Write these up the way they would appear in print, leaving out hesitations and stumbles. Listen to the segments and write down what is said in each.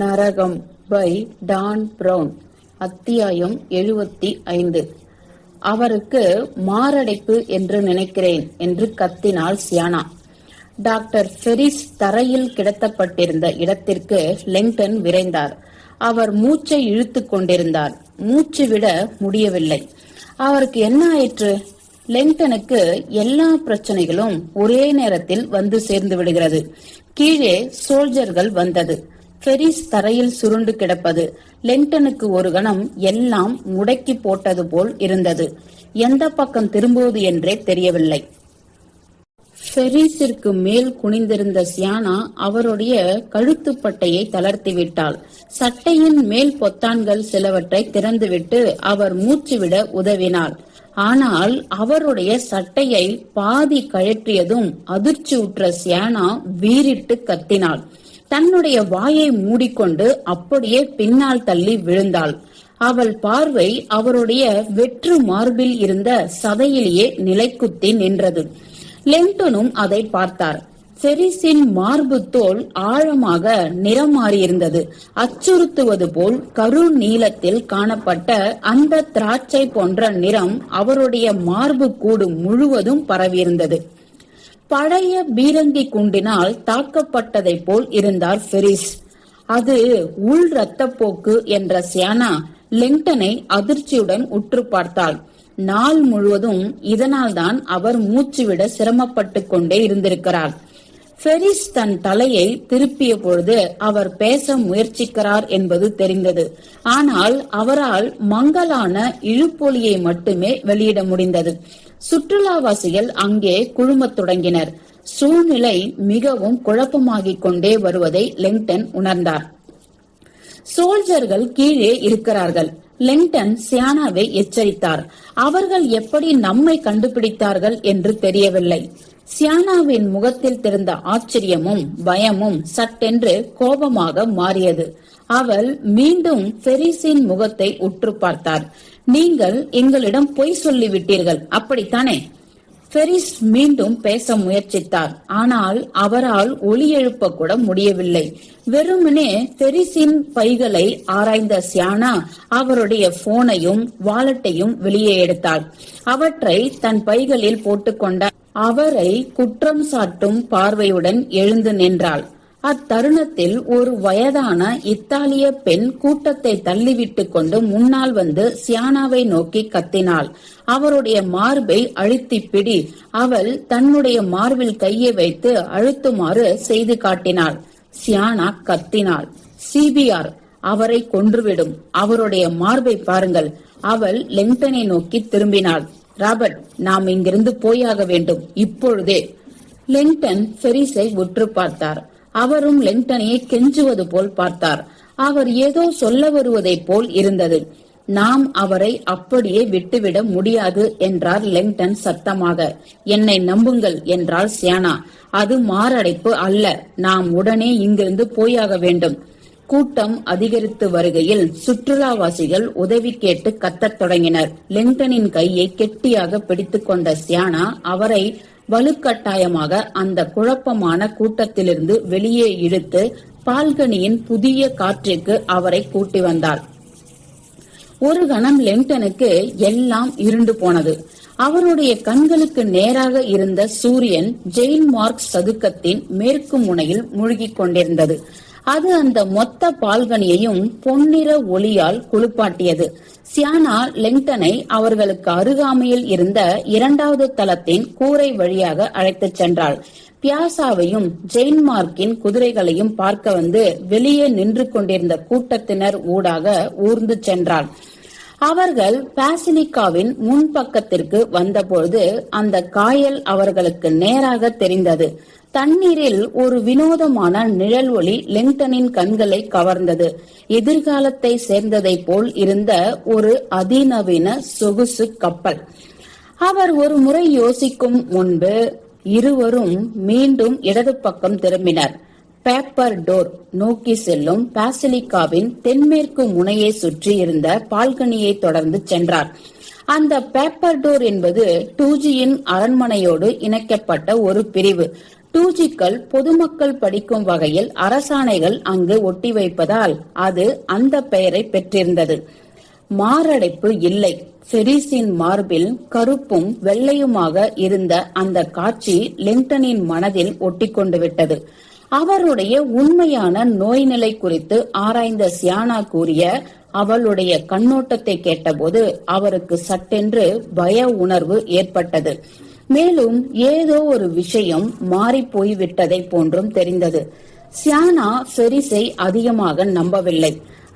நரகம் by Don brown. அத்தியாயம் 75. அவருக்கு மாரடைப்பு என்று நினைக்கிறேன் என்று கத்தினாள் சியானா. டாக்டர் ஃபெரிஸ் தரையில் கிடத்தப்பட்டிருந்த இடத்திற்கு லெங்டன் விரைந்தார். அவர் மூச்சை இழுத்துக் கொண்டிருந்தார். மூச்சு விட முடியவில்லை. அவருக்கு என்ன ஆயிற்று? லெங்டனுக்கு எல்லா பிரச்சனைகளும் ஒரே நேரத்தில் வந்து சேர்ந்து விடுகிறது. கீழே சோல்ஜர்கள் வந்தது. ஃபெரிஸ் தரையில் சுருண்டு கிடப்பது. லெங்டனுக்கு ஒரு கணம் எல்லாம் முடக்கி போட்டது போல் இருந்தது. எந்த பக்கம் திரும்புவது என்றே தெரியவில்லை. ஃபெரிஸிற்கு மேல் குனிந்திருந்த சியானா அவருடைய கழுத்துப்பட்டையை தளர்த்திவிட்டாள். சட்டையின் மேல் பொத்தான்கள் சிலவற்றை திறந்துவிட்டு அவர் மூச்சு விட உதவினாள். ஆனால் அவருடைய சட்டையை பாதி கழற்றியதும் அதிர்ச்சி உற்ற சியானா வீறிட்டு கத்தினாள். தன்னுடைய வாயை மூடிக்கொண்டு அப்படியே பின்னால் தள்ளி விழுந்தாள். அவள் பார்வை அவருடைய வெற்று மார்பில் இருந்த சதையிலேயே நிலைக்குத்தி நின்றது. லெங்டனும் அதை பார்த்தார். ஃபெரிஸின் மார்பு தோல் ஆழமாக நிறம் மாறியிருந்தது. அச்சுறுத்துவது போல் கரு நீளத்தில் காணப்பட்ட அந்த திராட்சை போன்ற நிறம் அவருடைய மார்பு கூடு முழுவதும் பரவியிருந்தது. பழைய பீரங்கி குண்டினால் தாக்கப்பட்டதை போல் இருந்தார் ஃபெரிஸ். அது உள் இரத்தப்போக்கு என்ற சியானா லெங்டனை அதிர்ச்சியுடன் உற்று பார்த்தாள். நாள் முழுவதும் இதனால் தான் அவர் மூச்சுவிட சிரமப்பட்டு கொண்டே இருந்திருக்கிறார். ஃபெரிஸ் தன் தலையை திருப்பிய பொழுது அவர் பேச முயற்சிக்கிறார் என்பது தெரிந்தது. ஆனால் அவரால் மங்கலான இழுப்பொலியை மட்டுமே வெளியிட முடிந்தது. சுற்றுலாவாசிகள் அங்கே குழுமத் தொடங்கினர். சூழ்நிலை மிகவும் குழப்பமாகிக் கொண்டே வருவதை லெங்டன் உணர்ந்தார். சோல்ஜர்கள் கீழே இருக்கிறார்கள். லெங்டன் சியானாவை எச்சரித்தார். அவர்கள் எப்படி நம்மை கண்டுபிடித்தார்கள் என்று தெரியவில்லை. சியானாவின் முகத்தில் தெரிந்த ஆச்சரியமும் பயமும் சட்டென்று கோபமாக மாறியது. அவள் மீண்டும் ஃபெரிஸின் முகத்தை உற்று பார்த்தார். நீங்கள் எங்களிடம் பொய் சொல்லிவிட்டீர்கள், அப்படித்தானே? ஃபெரிஸ் மீண்டும் பேச முயற்சித்தார். ஆனால் அவரால் ஒலி எழுப்ப கூட முடியவில்லை. வெறுமனே ஃபெரிஸின் பைகளை ஆராய்ந்த சியானா அவருடைய போனையும் வாலெட்டையும் வெளியே எடுத்தாள். அவற்றை தன் பைகளில் போட்டுக்கொண்ட அவரை குற்றம் சாட்டும் பார்வையுடன் எழுந்து நின்றாள். அத்தருணத்தில் ஒரு வயதான இத்தாலிய பெண் கூட்டத்தை தள்ளிவிட்டு கொண்டு முன்னால் வந்து சியானாவை நோக்கி கத்தினாள். அவருடைய மார்பை அழுத்தி பிடி. அவள் தன்னுடைய மார்பில் கையை வைத்து அழுத்துமாறு செய்து காட்டினாள். சியானா கத்தினாள். சிபிஆர், அவரை கொன்றுவிடும். அவருடைய மார்பை பாருங்கள். அவள் லெங்டனை நோக்கி திரும்பினாள். ராபர்ட், நாம் இங்கிருந்து போயாக வேண்டும், இப்பொழுதே. லெங்டன் ஃபெரிஸை உற்று பார்த்தார். அவரும் லெங்டனையை கெஞ்சுவது போல் பார்த்தார். அவர் ஏதோ சொல்ல வருவதை போல் இருந்தது. நாம் அவரை அப்படியே விட்டுவிட முடியாது என்றார் லெங்டன் சத்தமாக. என்னை நம்புங்கள் என்றாள் சியானா. அது மாரடைப்பு அல்ல. நாம் உடனே இங்கிருந்து போயாக வேண்டும். கூட்டம் அதிகரித்து வருகையில் சுற்றுலாவாசிகள் உதவி கேட்டு கத்தத் தொடங்கினர். லெங்டனின் கையை கெட்டியாக பிடித்துக் கொண்ட சியானா அவரை வலுக்கட்டாயமாக அந்த குழப்பமான கூட்டத்திலிருந்து வெளியே இழுத்து பால்கனியின் புதிய காற்றிற்கு அவரை கூட்டி வந்தார். ஒரு கணம் லெங்டனுக்கு எல்லாம் இருண்டு போனது. அவருடைய கண்களுக்கு நேராக இருந்த சூரியன் ஜெயின் மார்க் சதுக்கத்தின் மேற்கு முனையில் மூழ்கிக் கொண்டிருந்தது. அது அந்த மொத்த பால்கனியையும் பொன்னிற ஒளியால் குளிப்பாட்டியது. சியானா லெங்டனை அவர்களுக்கு அருகாமையில் இருந்த இரண்டாவது தளத்தின் கூரை வழியாக அழைத்துச் சென்றாள். பியாசாவையும் ஜெயின் மார்க்கின் குதிரைகளையும் பார்க்க வந்து வெளியே நின்று கொண்டிருந்த கூட்டத்தினர் ஊடாக ஊர்ந்து சென்றாள். அவர்கள் பாசிலிக்காவின் முன்பக்கத்திற்கு வந்தபொழுது அந்த காயல் அவர்களுக்கு நேராக தெரிந்தது. தண்ணீரில் ஒரு வினோதமான நிழல் ஒளி லெங்டனின் கண்களை கவர்ந்தது. எதிர்காலத்தை சேர்ந்ததை போல் இருந்த ஒரு அதிநவீன சொகுசு கப்பல். அவர் ஒரு முறை யோசிக்கும் முன்பு இருவரும் மீண்டும் இடது பக்கம் திரும்பினர். பேப்பர் டோர் நோக்கி செல்லும் பாசிலிக்காவின் தென்மேற்கு முனையை சுற்றி இருந்த பால்கனியை தொடர்ந்து சென்றார். அந்த பேப்பர் டோர் என்பது டூஜியின் அரண்மனையோடு இணைக்கப்பட்ட ஒரு பிரிவு. டூஜிக்கள் பொதுமக்கள் படிக்கும் வகையில் அரசாணைகள் அங்கு ஒட்டி வைப்பதால் அது அந்த பெயரை பெற்றிருந்தது. மாரடைப்பு இல்லை. ஃபெரிஸின் மார்பில் கருப்பும் வெள்ளையுமாக இருந்த அந்த காட்சி லிங்டனின் மனதில் ஒட்டிக்கொண்டு விட்டது. அவருடைய உண்மையான நோய் நிலை குறித்து ஆராய்ந்த சியானா கூறிய அவளுடைய கண்ணோட்டத்தை கேட்டபோது அவருக்கு சட்டென்று பய உணர்வு ஏற்பட்டது. மேலும் ஏதோ ஒரு விஷயம் மாறி போய்விட்டதை போன்றும் தெரிந்தது. சியானா ஃபெரிஸை அதிகமாக நம்பவில்லை.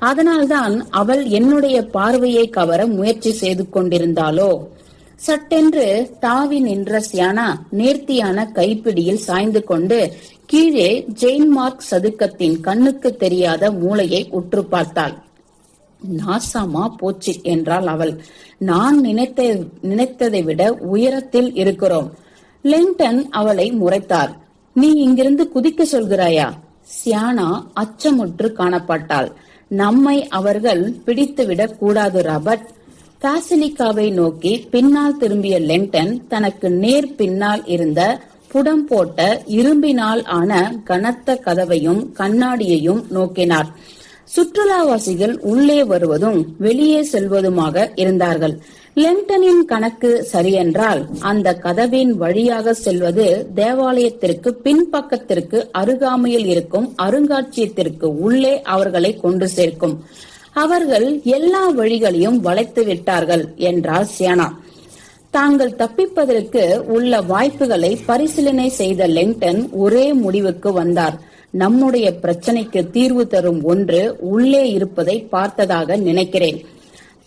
அதனால்தான் அவள் என்னுடைய பார்வையை கவர முயற்சி செய்து கொண்டிருந்தாளோ? சட்டென்று தாவி நின்ற சியானா நேர்த்தியான கைப்பிடியில் சாய்ந்து கொண்டு கீழே ஜெயின்மார்க் சதுக்கத்தின் கண்ணுக்கு தெரியாத மூலையை உற்று பார்த்தாள். நாசமா போச்சு என்றாள் அவள். நான் நினைத்ததை விட உயரத்தில் இருக்கிறோம். லிங்டன் அவளை முறைத்தார். நீ இங்கிருந்து குதிக்க சொல்கிறாயா? சியானா அச்சமுற்று காணப்பட்டாள். நம்மை அவர்கள் பிடித்துவிடக் கூடாது ராபர்ட். பாசிலிக்காவை நோக்கி பின்னால் திரும்பிய லிங்டன் தனக்கு நேர் பின்னால் இருந்த புடம் போட்ட இரும்பினால் ஆன கனத்த கதவையும் கண்ணாடியையும் நோக்கினார். சுற்றுலாவாசிகள் உள்ளே வருவதும் வெளியே செல்வதுமாக இருந்தார்கள். லிங்டனின் கணக்கு சரியென்றால் அந்த கதவின் வழியாக செல்வது தேவாலயத்திற்கு பின்பக்கத்திற்கு அருகாமையில் இருக்கும் அருங்காட்சியகத்திற்கு உள்ளே அவர்களை கொண்டு சேர்க்கும். அவர்கள் எல்லா வழிகளையும் வளைத்து விட்டார்கள் என்றார் சியானா. தாங்கள் தப்பிப்பதற்கு உள்ள வாய்ப்புகளை பரிசீலனை செய்த லிங்டன் ஒரே முடிவுக்கு வந்தார். நம்முடைய பிரச்சனைக்கு தீர்வு தரும் ஒன்று உள்ளே இருப்பதை பார்த்ததாக நினைக்கிறேன்.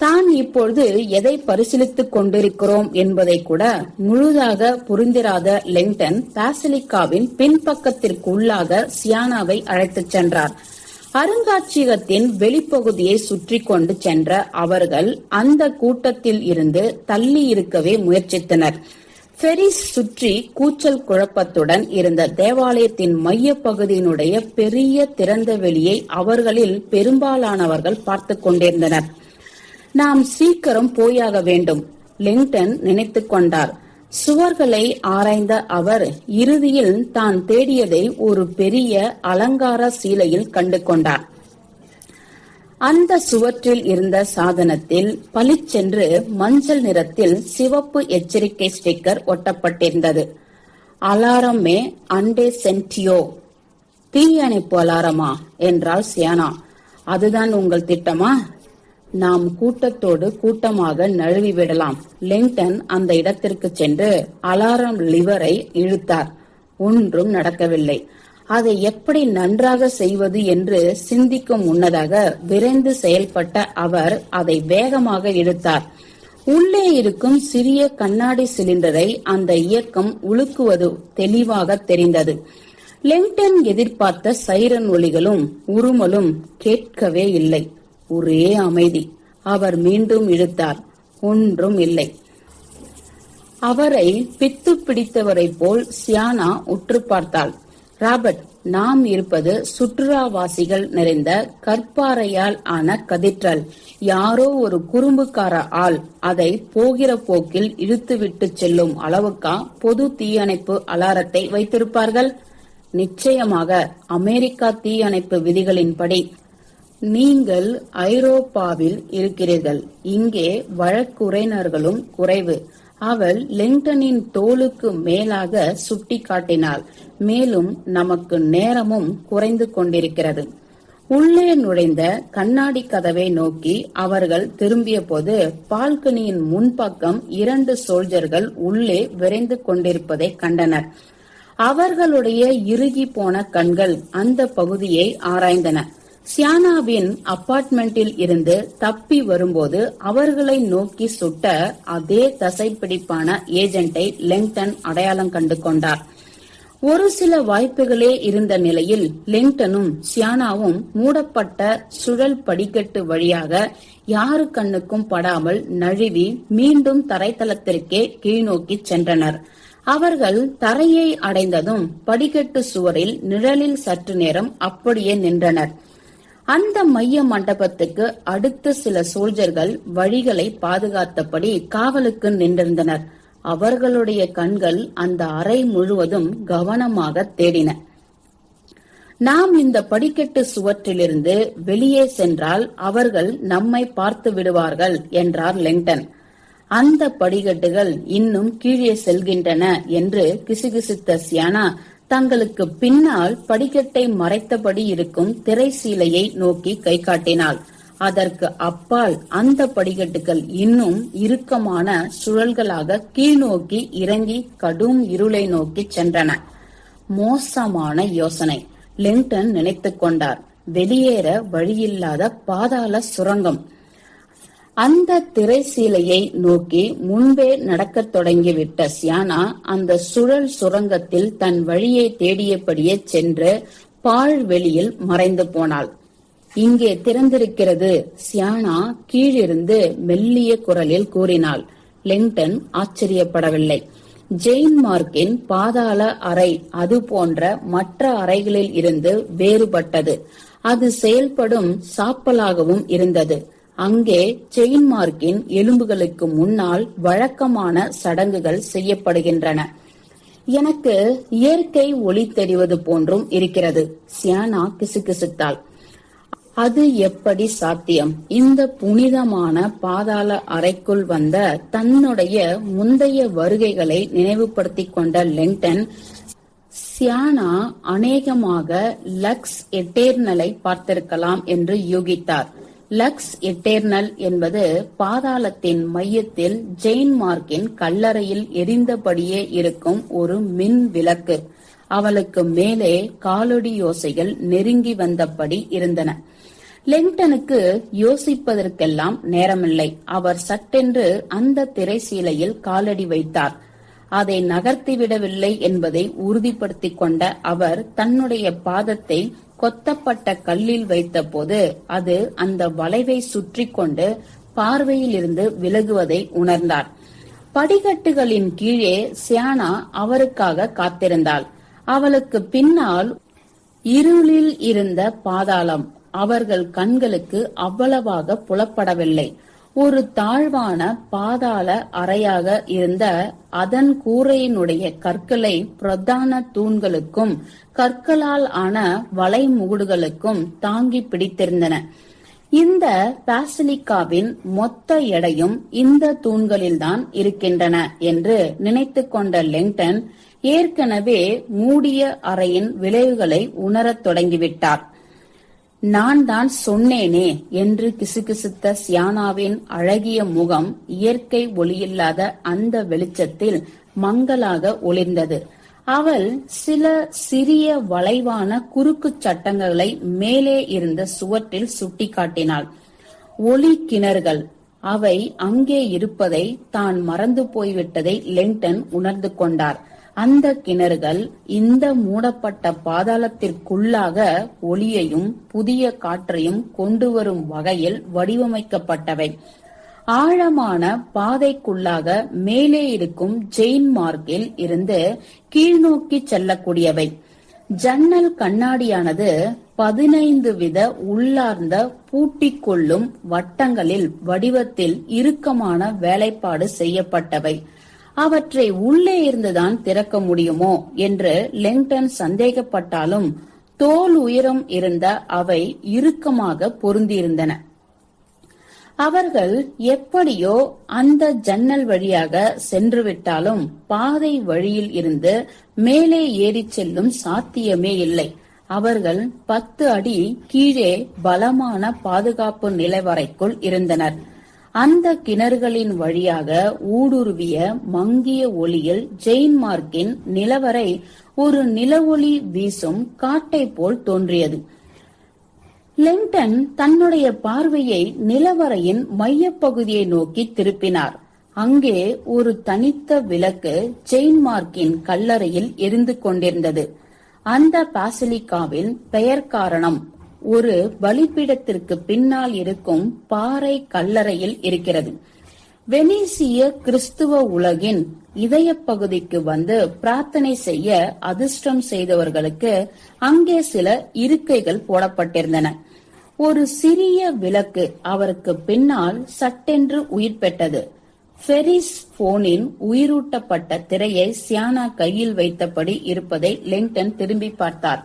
தான் இப்பொழுது எதை பரிசீலித்துக் கொண்டிருக்கிறோம் என்பதை கூட முழுதாக புரிந்திராத லிங்டன் பாசிலிக்காவின் பின்பக்கத்திற்குள்ளாக சியானாவை அழைத்துச் சென்றார். அருங்காட்சியகத்தின் வெளிப்பகுதியை சுற்றி கொண்டு சென்ற அவர்கள் அந்த கூட்டத்தில் இருந்து தள்ளி இருக்கவே முயற்சித்தனர். ஃபெரிஸ் சுற்றி கூச்சல் குழப்பத்துடன் இருந்த தேவாலயத்தின் மைய பகுதியினுடைய பெரிய திறந்த வெளியை அவர்களில் பெரும்பாலானவர்கள் பார்த்து கொண்டிருந்தனர். நாம் சீக்கிரம் போயாக வேண்டும், லிங்டன் நினைத்துக் கொண்டார். சுவர்களை ஆராய்ந்த அவர் இறுதியில் தான் தேடியதை ஒரு பெரிய அலங்கார சீலையில் கண்டு கொண்டார். அந்த சுவற்றில் இருந்த சாதனத்தில் பளிச்சென்று மஞ்சள் நிறத்தில் சிவப்பு எச்சரிக்கை ஸ்டிக்கர் ஒட்டப்பட்டிருந்தது. அலாரமே அண்டே சென்டியோ. தீயணைப்பு அலாரமா என்றாள் சியானா. அதுதான் உங்கள் திட்டமா? நாம் கூட்டத்தோடு கூட்டமாக நழுவி விடலாம். லிங்டன் அந்த இடத்திற்கு சென்று அலாரம் லிவரை இழுத்தார். ஒன்றும் நடக்கவில்லை. அதை எப்படி நன்றாக செய்வது என்று சிந்திக்கும் முன்னதாக விரைந்து செயல்பட்ட அவர் அதை வேகமாக இழுத்தார். உள்ளே இருக்கும் சிறிய கண்ணாடி சிலிண்டரை அந்த இயக்கம் உலுக்குவது தெளிவாக தெரிந்தது. லிங்டன் எதிர்பார்த்த சைரன் ஒலிகளும் உருமலும் கேட்கவே இல்லை. ஒரே அமைதி. அவர் மீண்டும் இழுத்தார். ஒன்றும் இல்லை. அவரை பித்து பிடித்தவரை போல் சியானா உற்று பார்த்தாள். ராபர்ட், நாம் இருப்பது சுற்றுலாவாசிகள் நிறைந்த கற்பாறையால் ஆன கதீட்ரல். யாரோ ஒரு குறும்புக்கார ஆள் அதை போகிற போக்கில் இழுத்துவிட்டு செல்லும் அளவுக்கா பொது தீயணைப்பு அலாரத்தை வைத்திருப்பார்கள்? நிச்சயமாக அமெரிக்கா தீயணைப்பு விதிகளின்படி. நீங்கள் ஐரோப்பாவில் இருக்கிறீர்கள். இங்கே வழக்குரைஞர்களும் குறைவு. அவள் லிங்டனின் தோளுக்கு மேலாக சுட்டி காட்டினாள். மேலும் நமக்கு நேரமும் குறைந்து கொண்டிருக்கிறது. உள்ளே நுழைந்த கண்ணாடி கதவை நோக்கி அவர்கள் திரும்பிய போது பால்கனியின் முன்பக்கம் 2 சோல்ஜர்கள் உள்ளே விரைந்து கொண்டிருப்பதை கண்டனர். அவர்களுடைய இறுகி போன கண்கள் அந்த பகுதியை ஆராய்ந்தன. சியானாவின் அபார்ட்மெண்டில் இருந்து தப்பி வரும்போது அவர்களை நோக்கி சுட்ட அதே தசைப்பிடிப்பான ஏஜென்ட்டை லிங்டன் அடையாளம் கண்டு கொண்டார். ஒரு சில வாய்ப்புகளே இருந்த நிலையில் லிங்டனும் சியானாவும் மூடப்பட்ட சுழல் படிக்கட்டு வழியாக யாரு கண்ணுக்கும் படாமல் நழுவி மீண்டும் தரைத்தளத்திற்கே கீழ்நோக்கி சென்றனர். அவர்கள் தரையை அடைந்ததும் படிக்கட்டு சுவரில் நிழலில் சற்று நேரம் அப்படியே நின்றனர். அந்த மைய மண்டபத்துக்கு அடுத்த சில சோல்ஜர்கள் வழிகளை பாதுகாத்தபடி காவலுக்கு நின்றிருந்தனர். அவர்களுடைய கண்கள் அந்த அறை முழுவதும் கவனமாக தேடின. நாம் இந்த படிக்கட்டு சுவற்றிலிருந்து வெளியே சென்றால் அவர்கள் நம்மை பார்த்து விடுவார்கள் என்றார் லெங்டன். அந்த படிக்கட்டுகள் இன்னும் கீழே செல்கின்றன என்று கிசுகிசுத்த சியானா தங்களுக்கு பின்னால் படிக்கட்டை மறைத்தபடி இருக்கும் திரைசீலையை நோக்கி கை காட்டினாள். அதற்கு அப்பால் அந்த படிக்கட்டுகள் இன்னும் இறுக்கமான சுழல்களாக கீழ்நோக்கி இறங்கி கடும் இருளை நோக்கி சென்றன. மோசமான யோசனை, லெங்டன் நினைத்துக் கொண்டார். வெளியேற வழியில்லாத பாதாள சுரங்கம். அந்த திரைசீலையை நோக்கி முன்பே நடக்கத் தொடங்கிவிட்ட சியானா அந்த சுழல் சுரங்கத்தில் தன் வழியை தேடியபடியே சென்று பாழ்வெளியில் மறைந்து போனாள். இங்கே திறந்திருக்கிறது, சியானா கீழிருந்து மெல்லிய குரலில் கூறினாள். லெங்டன் ஆச்சரியப்படவில்லை. ஜெயின் மார்க்கின் பாதாள அறை அது போன்ற மற்ற அறைகளில் இருந்து வேறுபட்டது. அது செயல்படும் சாப்பலாகவும் இருந்தது. அங்கே செயின் மார்க்கின் எலும்புகளுக்கு முன்னால் வழக்கமான சடங்குகள் செய்யப்படுகின்றன. எனக்கு இயற்கை ஒளி தெரிவது போன்றும் இருக்கிறது, சியானா கிசுகிசுத்தாள். அது எப்படி சாத்தியம்? இந்த புனிதமான பாதாள அறைக்குள் வந்த தன்னுடைய முந்தைய வருகைகளை நினைவுபடுத்திக் கொண்ட லெங்டன், சியானா அநேகமாக லக்ஸ் எட்டேர்னலை பார்த்திருக்கலாம் என்று யூகித்தார். லக்ஸ் எட்டேர்னல் என்பது பாதாளத்தின் மையத்தில் ஜெயின் மார்க்கின் கல்லறையில் எரிந்தபடியே இருக்கும் ஒரு மின் விளக்கு. அவளுக்கு மேலே காலடி யோசைகள் நெருங்கி வந்தபடி இருந்தன. லெங்டனுக்கு யோசிப்பதற்கெல்லாம் நேரமில்லை. அவர் சட்டென்று அந்த திரைசீலையில் காலடி வைத்தார். அதை நகர்த்திவிடவில்லை என்பதை உறுதிப்படுத்திக் கொண்ட அவர் தன்னுடைய பாதத்தை கொத்தப்பட்ட கல்லில் வைத்த போது அது அந்த வளைவை சுற்றி கொண்டு பார்வையில் இருந்து விலகுவதை உணர்ந்தார். படிக்கட்டுகளின் கீழே சியானா அவருக்காக காத்திருந்தாள். அவளுக்கு பின்னால் இருளில் இருந்த பாதாளம் அவர்கள் கண்களுக்கு அவ்வளவாக புலப்படவில்லை. ஒரு தாழ்வான பாதாள அறையாக இருந்த அதன் கூரையினுடைய கற்களை பிரதான தூண்களுக்கும் கற்களால் ஆன வளைமுகுடுகளுக்கும் தாங்கி பிடித்திருந்தன. இந்த பாசிலிக்காவின் மொத்த எடையும் இந்த தூண்களில்தான் இருக்கின்றன என்று நினைத்துக் கொண்ட லெங்டன் ஏற்கனவே மூடிய அறையின் விளைவுகளை உணரத் தொடங்கிவிட்டார். நான் தான் சொன்னேனே என்று கிசுகிசுத்த சியானாவின் அழகிய முகம் இயற்கை ஒளியில்லாத அந்த வெளிச்சத்தில் மங்கலாக ஒளிர்ந்தது. அவள் சில சிறிய வளைவான குறுக்கு சட்டங்களை மேலே இருந்த சுவற்றில் சுட்டிக்காட்டினாள். ஒளி கிணறுகள். அவை அங்கே இருப்பதை தான் மறந்து போய்விட்டதை லெங்டன் உணர்ந்து கொண்டார். அந்த கிணறுகள் இந்த மூடப்பட்ட பாதாளத்திற்குள்ளாக ஒளியையும் புதிய காற்றையும் கொண்டு வரும் வகையில் வடிவமைக்கப்பட்டவை. ஆழமான பாதைக்குள்ளாக மேலே இருக்கும் ஜெயின் மார்க்கில் இருந்து கீழ்நோக்கி செல்லக்கூடியவை. ஜன்னல் கண்ணாடியானது 15 வித உள்ளார்ந்த பூட்டிக்கொள்ளும் வட்டங்களில் வடிவத்தில் இறுக்கமான வேலைப்பாடு செய்யப்பட்டவை. அவற்றை உள்ளே இருந்துதான் திறக்க முடியுமோ என்று லெங்டன் சந்தேகப்பட்டாலும் தோல் உயரம் இருந்த அவை இறுக்கமாக பொருந்தியிருந்தன. அவர்கள் எப்படியோ அந்த ஜன்னல் வழியாக சென்று விட்டாலும் பாதை வழியில் இருந்து மேலே ஏறி செல்லும் சாத்தியமே இல்லை. அவர்கள் 10 அடி கீழே பலமான பாதுகாப்பு நிலவறைக்குள் இருந்தனர். அந்த கிணறுகளின் வழியாக ஊடுருவிய மங்கிய ஒளியில் ஜெயின் மார்க்கின் நிலவரை ஒரு நிலவொளி வீசும் காட்டை போல் தோன்றியது. லெங்டன் தன்னுடைய பார்வையை நிலவரையின் மையப்பகுதியை நோக்கி திருப்பினார். அங்கே ஒரு தனித்த விளக்கு ஜெயின் மார்க்கின் கல்லறையில் எரிந்து கொண்டிருந்தது. அந்த பாசிலிக்காவின் பெயர் காரணம் ஒரு பலிபீடத்திற்கு பின்னால் இருக்கும் பாறை கல்லறையில் இருக்கிறது. வெனிசிய கிறிஸ்துவ உலகின் இதய பகுதிக்கு வந்து பிரார்த்தனை செய்ய அதிர்ஷ்டம் செய்தவர்களுக்கு அங்கே சில இருக்கைகள் போடப்பட்டிருந்தன. ஒரு சிறிய விளக்கு அவருக்கு பின்னால் சட்டென்று உயிர் பெற்றது. ஃபெரிஸ் போனின் உயிரூட்டப்பட்ட திரையை சியானா கையில் வைத்தபடி இருப்பதை லெங்டன் திரும்பி பார்த்தார்.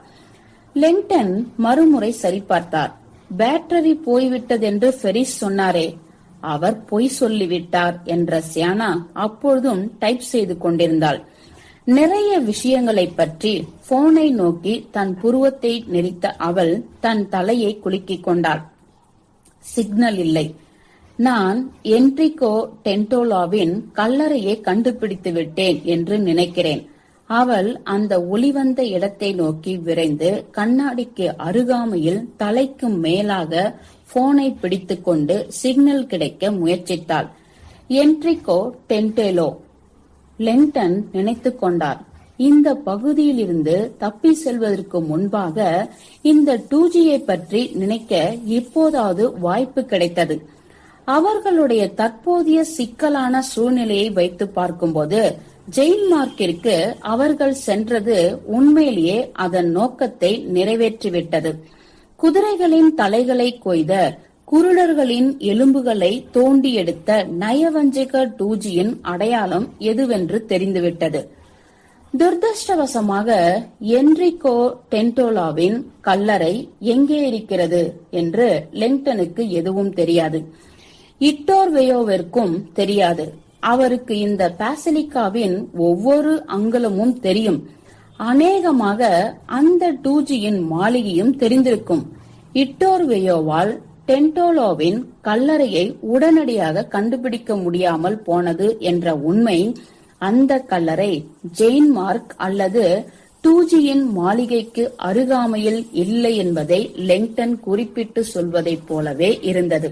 லெங்டன் மறுமுறை சரிபார்த்தார். பேட்டரி போய்விட்டதென்று ஃபெரிஸ் சொன்னாரே, அவர் பொய் சொல்லிவிட்டார் என்ற சியானா அப்பொழுதும் டைப் செய்து கொண்டிருந்தாள். நிறைய விஷயங்களை பற்றி போனை நோக்கி தன் புருவத்தை நெரித்த அவள் தன் தலையை குலுக்கிக் கொண்டாள். சிக்னல் இல்லை. நான் என்ரிகோ டென்டோலாவின் கல்லறையை கண்டுபிடித்து விட்டேன் என்று நினைக்கிறேன். அவள் அந்த ஒளிவந்த இடத்தை நோக்கி விரைந்து கண்ணாடிக்கு அருகாமையில் தலைக்கு மேலாக போனை பிடித்துக்கொண்டு சிக்னல் கிடைக்க முயற்சித்தாள். என்ரிகோ டென்டேலோ. லெங்டன் நினைத்துக் கொண்டார். இந்த பகுதியிலிருந்து தப்பி செல்வதற்கு முன்பாக இந்த 2Gயை பற்றி நினைக்க இப்போதாவது வாய்ப்பு கிடைத்தது. அவர்களுடைய தற்போதைய சிக்கலான சூழ்நிலையை வைத்து பார்க்கும்போது ஜெயின்மார்க்கிற்கு அவர்கள் சென்றது உண்மையிலேயே அதன் நோக்கத்தை நிறைவேற்றிவிட்டது. குதிரைகளின் தலைகளை கொய்த குருடர்களின் எலும்புகளை தோண்டி எடுத்த நயவஞ்சக 2Gயின் அடையாளம் எதுவென்று தெரிந்துவிட்டது. துரதிருஷ்டவசமாக என்ரிகோ டென்டோலாவின் கல்லறை எங்கே இருக்கிறது என்று லெங்டனுக்கு எதுவும் தெரியாது. இட்டோர்வேயோவிற்கும் தெரியாது. அவருக்கு இந்த பாசிலிகாவின் ஒவ்வொரு அங்குலமும் தெரியும். அநேகமாக அந்த 2Gயின் மாளிகையும் தெரிந்திருக்கும். இட்டோர்வேயோவால் டென்டோலோவின் கல்லறையை உடனடியாக கண்டுபிடிக்க முடியாமல் போனது என்ற உண்மை அந்த கல்லறை ஜெயின்மார்க் அல்லது 2Gயின் மாளிகைக்கு அருகாமையில் இல்லை என்பதை லெங்டன் குறிப்பிட்டு சொல்வதைப் போலவே இருந்தது.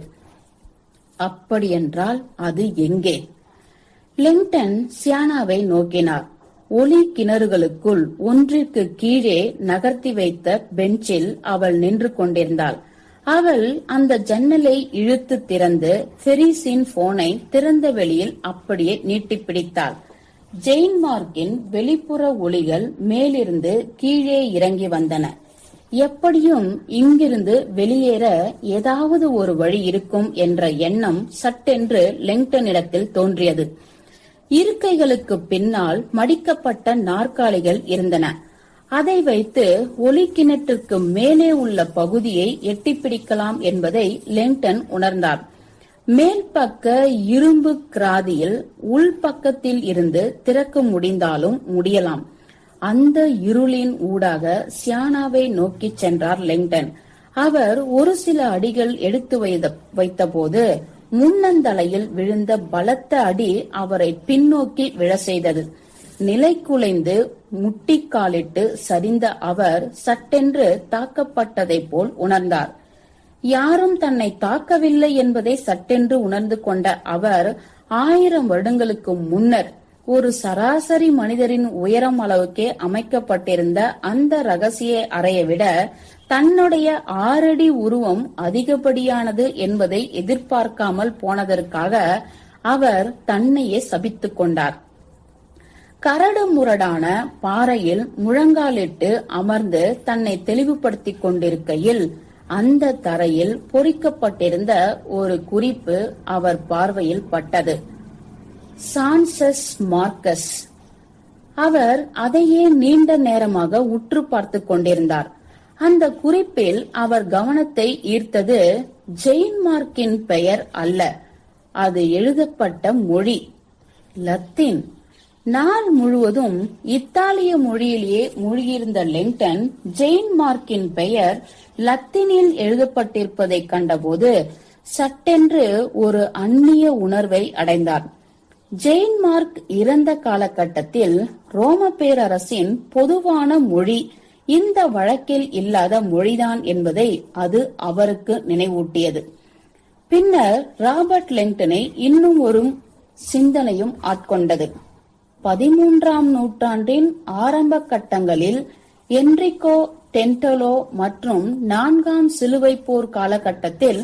அப்படியென்றால் அது எங்கே? லெங்டன் சியானாவை நோக்கினார். ஒளி கிணறுகளுக்குள் ஒன்றிற்கு கீழே நகர்த்தி வைத்த பெஞ்சில் அவள் நின்று கொண்டிருந்தாள். அவள் அந்த ஜன்னலை இழுத்து திறந்து ஃபெரிஸின் போனை திறந்த வெளியில் அப்படியே நீட்டி பிடித்தாள். ஜெயின்மார்க்கின் வெளிப்புற ஒளிகள் மேலிருந்து கீழே இறங்கி வந்தன. எப்படியும் இங்கிருந்து வெளியேற ஏதாவது ஒரு வழி இருக்கும் என்ற எண்ணம் சட்டென்று லெங்டனிடத்தில் தோன்றியது. இருக்கைகளுக்கு பின்னால் மடிக்கப்பட்ட நாற்காலிகள் இருந்தன. அதை வைத்து ஒளி கிணற்றுக்கு மேலே உள்ள பகுதியை எட்டிப்பிடிக்கலாம் என்பதை லெங்டன் உணர்ந்தார். மேல் பக்க இரும்பு கிராதியில் உள்பக்கத்தில் இருந்து திறக்க முடிந்தாலும் முடியலாம். அந்த இருளின் ஊடாக சியானாவை நோக்கி சென்றார் லெங்டன். அவர் ஒரு சில அடிகள் எடுத்து வைத்தபோது முன்னந்தலையில் விழுந்த பலத்த அடி அவரை பின்னோக்கி விழ செய்தது. நிலை குலைந்து முட்டிக்காலிட்டு சரிந்த அவர் சட்டென்று தாக்கப்பட்டதை போல் உணர்ந்தார். யாரும் தன்னை தாக்கவில்லை என்பதை சட்டென்று உணர்ந்து கொண்ட அவர் 1000 வருடங்களுக்கு முன்னர் ஒரு சராசரி மனிதரின் உயரம் அளவுக்கே அமைக்கப்பட்டிருந்த அந்த ரகசிய அறையை விட தன்னுடைய 6 அடி உருவம் அதிகப்படியானது என்பதை எதிர்பார்க்காமல் போனதற்காக அவர் தன்னையே சபித்துக் கொண்டார். கரடு முரடான பாறையில் முழங்காலிட்டு அமர்ந்து தன்னை தெளிவுபடுத்திக் கொண்டிருக்கையில் அந்த தரையில் பொறிக்கப்பட்டிருந்த ஒரு குறிப்பு அவர் பார்வையில் பட்டது. Chances Marcus. அவர் அதையே நீண்ட நேரமாக உற்று பார்த்து கொண்டிருந்தார். அந்த குறிப்பில் அவர் கவனத்தை ஈர்த்தது ஜெயின்மார்க்கின் பெயர் அல்ல, அது எழுதப்பட்ட மொழி லத்தீன். நாள் முழுவதும் இத்தாலிய மொழியிலேயே மூழ்கியிருந்த லெங்டன் ஜெயின்மார்க்கின் பெயர் லத்தீனில் எழுதப்பட்டிருப்பதை கண்டபோது சட்டென்று ஒரு அந்நிய உணர்வை அடைந்தார். ஜெயின்மார்க் இறந்த காலகட்டத்தில் ரோம பேரரசின் பொதுவான மொழி இந்த வழக்கில் இல்லாத மொழிதான் என்பதை அது அவருக்கு நினைவூட்டியது. பின்னர் ராபர்ட் லெங்டனை இன்னும் ஒரு சிந்தனையும் ஆட்கொண்டது. 13ஆம் நூற்றாண்டின் ஆரம்ப கட்டங்களில் என்ரிகோ டென்டலோ மற்றும் 4ஆம் சிலுவை போர் காலகட்டத்தில்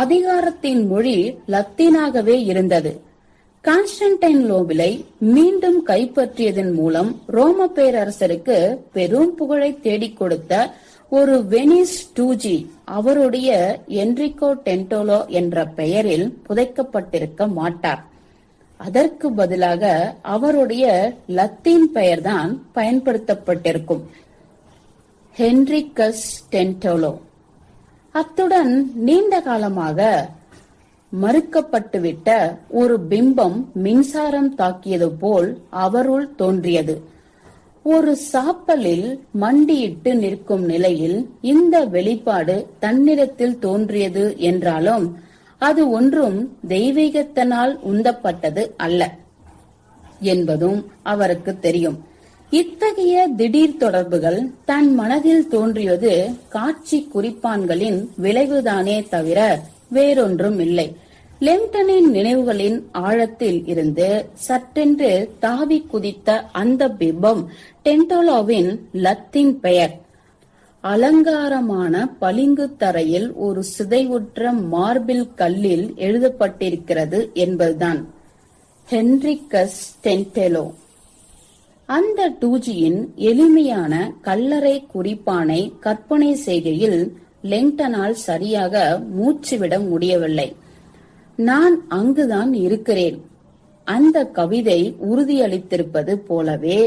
அதிகாரத்தின் மொழி லத்தீனாகவே இருந்தது. கான்ஸ்டன்டைனோபிளை மீண்டும் கைப்பற்றியதன் மூலம் ரோம பேரரசருக்கு பெரும் புகழை தேடிக் கொடுத்த ஒரு வெனிஸ் 2G அவருடைய என்ரிகோ டென்டோலோ என்ற பெயரில் புதைக்கப்பட்டிருக்க மாட்டார். அதற்கு பதிலாக அவருடைய லத்தீன் பெயர்தான் பயன்படுத்தப்பட்டிருக்கும், ஹென்ரிகஸ் டென்டோலோ. அத்துடன் நீண்ட காலமாக மறுக்கப்பட்டுவிட்ட ஒரு பிம்பம் மின்சாரம் தாக்கியது போல் அவருள் தோன்றியது. ஒரு சாப்பலில் மண்டியிட்டு நிற்கும் நிலையில் இந்த வெளிப்பாடு தன்னிடத்தில் தோன்றியது என்றாலும் அது ஒன்றும் தெய்வீகத்தினால் உந்தப்பட்டது அல்ல என்பதும் அவருக்கு தெரியும். இத்தகைய திடீர் தொடர்புகள் தன் மனதில் தோன்றியது காட்சி குறிப்பான்களின் விளைவுதானே தவிர வேறொன்றும் இல்லை. லெங்டனின் நினைவுகளின் ஆழத்தில் இருந்து சற்றென்று தாவி குதித்த அந்த பிம்பம் டென்டோலோவின் லத்தீன் பெயர். அலங்காரமான பளிங்கு தரையில் ஒரு சிதைவுற்ற மார்பிள் கல்லில் எழுதப்பட்டிருக்கிறது என்பதுதான், ஹென்ரிகஸ் டென்டோலோ. அந்த டூஜியின் எளிமையான கல்லறை குறிப்பானை கற்பனை செய்கையில் லெங்டனால் சரியாக மூச்சுவிட முடியவில்லை. நான் அங்குதான் இருக்கிறேன். அந்த கவிதை உறுதியளித்திருப்பது போலவே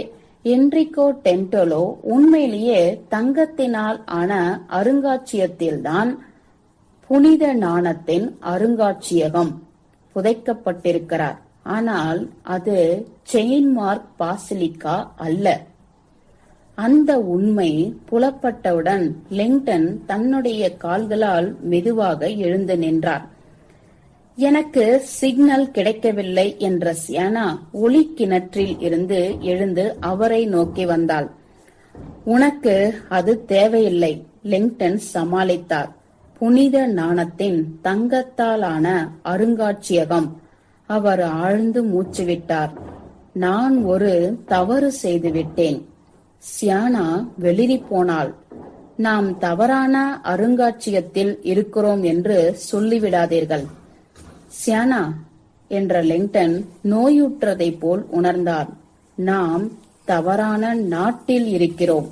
என்ரிகோ டென்டோலோ உண்மையிலேயே தங்கத்தினால் ஆன அருங்காட்சியகத்தில்தான், புனித நாணத்தின் அருங்காட்சியகம், புதைக்கப்பட்டிருக்கிறார். ஆனால் அது செயின்மார்க் பாசிலிக்கா அல்ல. அந்த உண்மை புலப்பட்டவுடன் லெங்டன் தன்னுடைய கால்களால் மெதுவாக எழுந்து நின்றார். எனக்கு சிக்னல் கிடைக்கவில்லை என்ற சியானா ஒளி கிணற்றில் இருந்து எழுந்து அவரை நோக்கி வந்தாள். உனக்கு அது தேவையில்லை, லெங்டன் சமாளித்தார். புனித நாணத்தின் தங்கத்தாலான அருங்காட்சியகம். அவர் ஆழ்ந்து மூச்சுவிட்டார். நான் ஒரு தவறு செய்துவிட்டேன். சியானா வெளிரி போனாள். நாம் தவறான அருங்காட்சியகத்தில் இருக்கிறோம் என்று சொல்லிவிடாதீர்கள் சியானா என்ற லெங்டன் நோயுற்றதை போல் உணர்ந்தார். நாம் தவறான நாட்டில் இருக்கிறோம்.